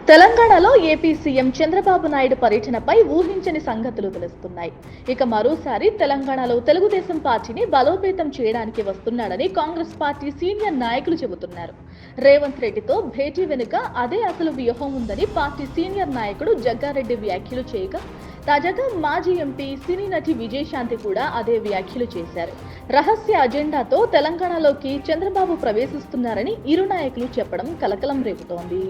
తెలంగాణలో AP CM Chandrababu Naidu పర్యటనపై ఊహించని సంగతులు తెలుస్తున్నాయి. ఇక మరోసారి తెలంగాణలో తెలుగుదేశం పార్టీని బలోపేతం చేయడానికి వస్తున్నాడని కాంగ్రెస్ పార్టీ సీనియర్ నాయకులు చెబుతున్నారు. రేవంత్ రెడ్డితో భేటీ వెనుక అదే అసలు వ్యూహం ఉందని పార్టీ సీనియర్ నాయకుడు జగ్గారెడ్డి వ్యాఖ్యలు చేయగా, తాజాగా మాజీ ఎంపీ సినీ నటి విజయశాంతి కూడా అదే వ్యాఖ్యలు చేశారు. రహస్య అజెండాతో తెలంగాణలోకి చంద్రబాబు ప్రవేశిస్తున్నారని ఇరు నాయకులు చెప్పడం కలకలం రేపుతోంది.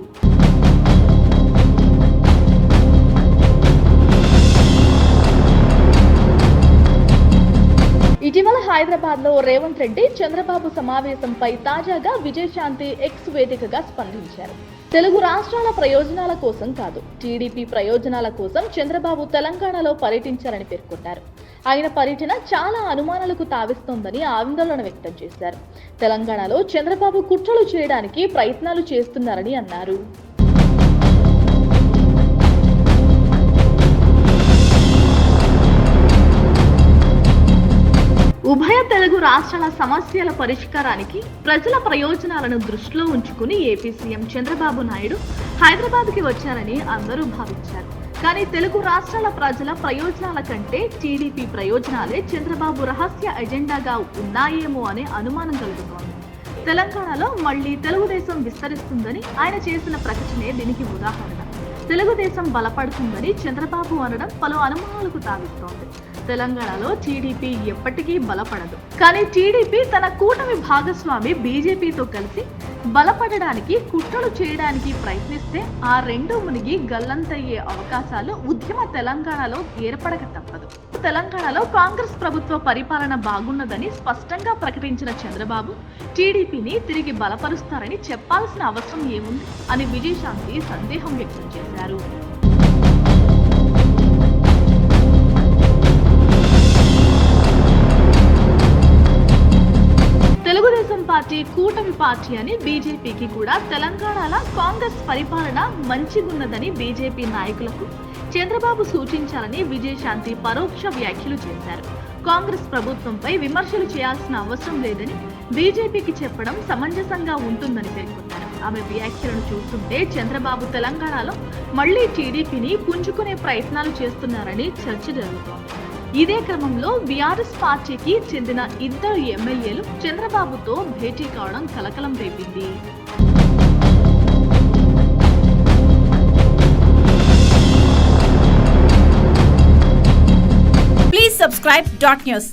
ఇటీవల హైదరాబాద్ లో రేవంత్ రెడ్డి చంద్రబాబు సమావేశంపై తాజాగా విజయశాంతి ఎక్స్ వేదికగా స్పందించారు. తెలుగు రాష్ట్రాల ప్రయోజనాల కోసం కాదు, టీడీపీ ప్రయోజనాల కోసం చంద్రబాబు తెలంగాణలో పర్యటించారని పేర్కొన్నారు. ఆయన పర్యటన చాలా అనుమానాలకు తావిస్తోందని ఆందోళన వ్యక్తం చేశారు. తెలంగాణలో చంద్రబాబు కుట్రలు చేయడానికి ప్రయత్నాలు చేస్తున్నారని అన్నారు. ఉభయ తెలుగు రాష్ట్రాల సమస్యల పరిష్కారానికి ప్రజల ప్రయోజనాలను దృష్టిలో ఉంచుకుని ఏపీ సీఎం చంద్రబాబు నాయుడు హైదరాబాద్కి వచ్చారని అందరూ భావించారు. కానీ తెలుగు రాష్ట్రాల ప్రజల ప్రయోజనాల కంటే టీడీపీ ప్రయోజనాలే చంద్రబాబు రహస్య ఎజెండాగా ఉన్నాయేమో అనే అనుమానం కలుగుతోంది. తెలంగాణలో మళ్లీ తెలుగుదేశం విస్తరిస్తుందని ఆయన చేసిన ప్రకటనే దీనికి ఉదాహరణ. తెలుగుదేశం బలపడుతుందని చంద్రబాబు అనడం పలు అనుమానాలకు తావిస్తోంది. తెలంగాణలో టీడీపీ ఎప్పటికీ బలపడదు, కానీ టీడీపీ తన కూటమి భాగస్వామి బీజేపీతో కలిసి బలపడడానికి కుట్రలు చేయడానికి ప్రయత్నిస్తే ఆ రెండు మునిగి గల్లంతయ్యే అవకాశాలు ఉద్యమ తెలంగాణలో ఏర్పడక తప్పదు. తెలంగాణలో కాంగ్రెస్ ప్రభుత్వ పరిపాలన బాగున్నదని స్పష్టంగా ప్రకటించిన చంద్రబాబు టీడీపీని తిరిగి బలపరుస్తారని చెప్పాల్సిన అవసరం ఏముంది అని విజయశాంతి సందేహం వ్యక్తం చేశారు. తెలుగుదేశం పార్టీ కూటమి పార్టీ అని బీజేపీకి కూడా తెలంగాణలో కాంగ్రెస్ పరిపాలన మంచిగున్నదని బీజేపీ నాయకులకు చంద్రబాబు సూచించాలని విజయశాంతి పరోక్ష వ్యాఖ్యలు చేశారు. కాంగ్రెస్ ప్రభుత్వంపై విమర్శలు చేయాల్సిన అవసరం లేదని బీజేపీకి చెప్పడం సమంజసంగా ఉంటుందని పేర్కొన్నారు. ఆమె వ్యాఖ్యలను చూస్తుంటే చంద్రబాబు తెలంగాణలో మళ్లీ టీడీపీని పుంజుకునే ప్రయత్నాలు చేస్తున్నారని చర్చ జరుగుతోంది. ఇదే క్రమంలో బీఆర్ఎస్ పార్టీకి చెందిన ఇద్దరు ఎమ్మెల్యేలు చంద్రబాబుతో భేటీ కావడం కలకలం రేపింది. Please subscribe .news.